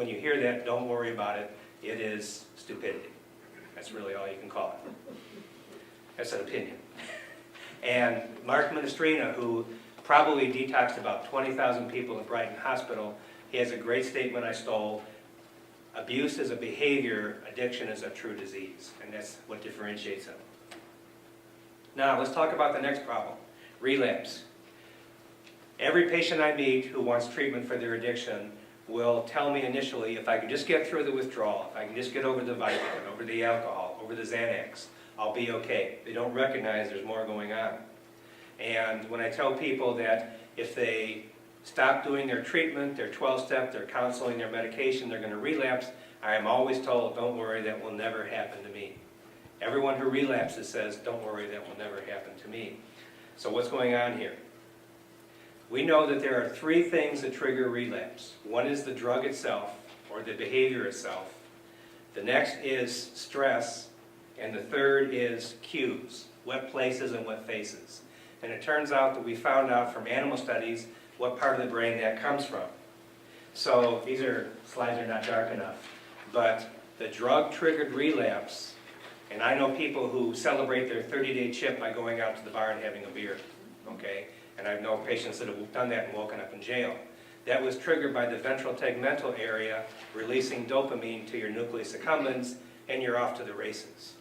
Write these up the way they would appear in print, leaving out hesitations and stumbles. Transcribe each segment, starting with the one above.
when you hear that, don't worry about it. It is stupidity. That's really all you can call it. That's an opinion. And Mark Minestrina, who probably detoxed about 20,000 people at Brighton Hospital, he has a great statement I stole. Abuse is a behavior, addiction is a true disease, and that's what differentiates them. Now, let's talk about the next problem, relapse. Every patient I meet who wants treatment for their addiction will tell me initially, if I can just get through the withdrawal, if I can just get over the Vicodin, over the alcohol, over the Xanax, I'll be okay. They don't recognize there's more going on. And when I tell people that if they stop doing their treatment, their 12-step, their counseling, their medication, they're going to relapse, I am always told, don't worry, that will never happen to me. Everyone who relapses says, don't worry, that will never happen to me. So what's going on here? We know that there are three things that trigger relapse. One is the drug itself, or the behavior itself. The next is stress, and the third is cues, wet places and wet faces. And it turns out that we found out from animal studies what part of the brain that comes from. So these slides are not dark enough, but the drug-triggered relapse, and I know people who celebrate their 30-day chip by going out to the bar and having a beer, okay? And I know patients that have done that and woken up in jail. That was triggered by the ventral tegmental area releasing dopamine to your nucleus accumbens, and you're off to the races.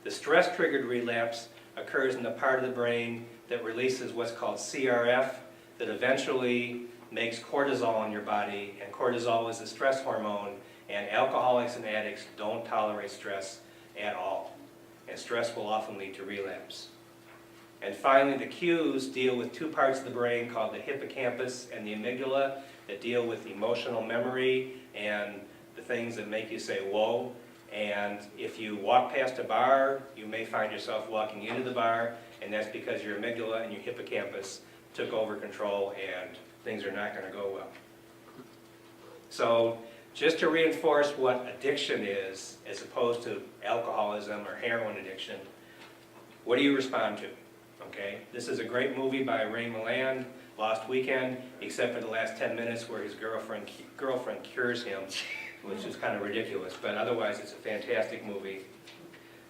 The stress-triggered relapse occurs in the part of the brain that releases what's called CRF, that eventually makes cortisol in your body, and cortisol is a stress hormone, and alcoholics and addicts don't tolerate stress at all. And stress will often lead to relapse. And finally, the cues deal with two parts of the brain called the hippocampus and the amygdala that deal with emotional memory and the things that make you say, whoa. And if you walk past a bar, you may find yourself walking into the bar, and that's because your amygdala and your hippocampus took over control and things are not going to go well. So just to reinforce what addiction is, as opposed to alcoholism or heroin addiction, what do you respond to? Okay, this is a great movie by Ray Milland, Lost Weekend, except for the last 10 minutes where his girlfriend cures him, which is kind of ridiculous, but otherwise it's a fantastic movie.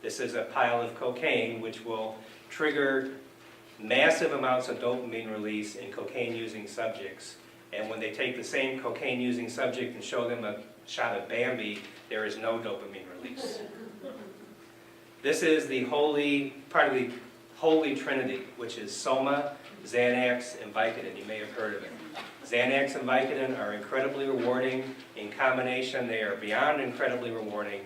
This is a pile of cocaine which will trigger massive amounts of dopamine release in cocaine-using subjects. And when they take the same cocaine-using subject and show them a shot of Bambi, there is no dopamine release. This is the part of the Holy Trinity, which is Soma, Xanax, and Vicodin. You may have heard of it. Xanax and Vicodin are incredibly rewarding. In combination, they are beyond incredibly rewarding.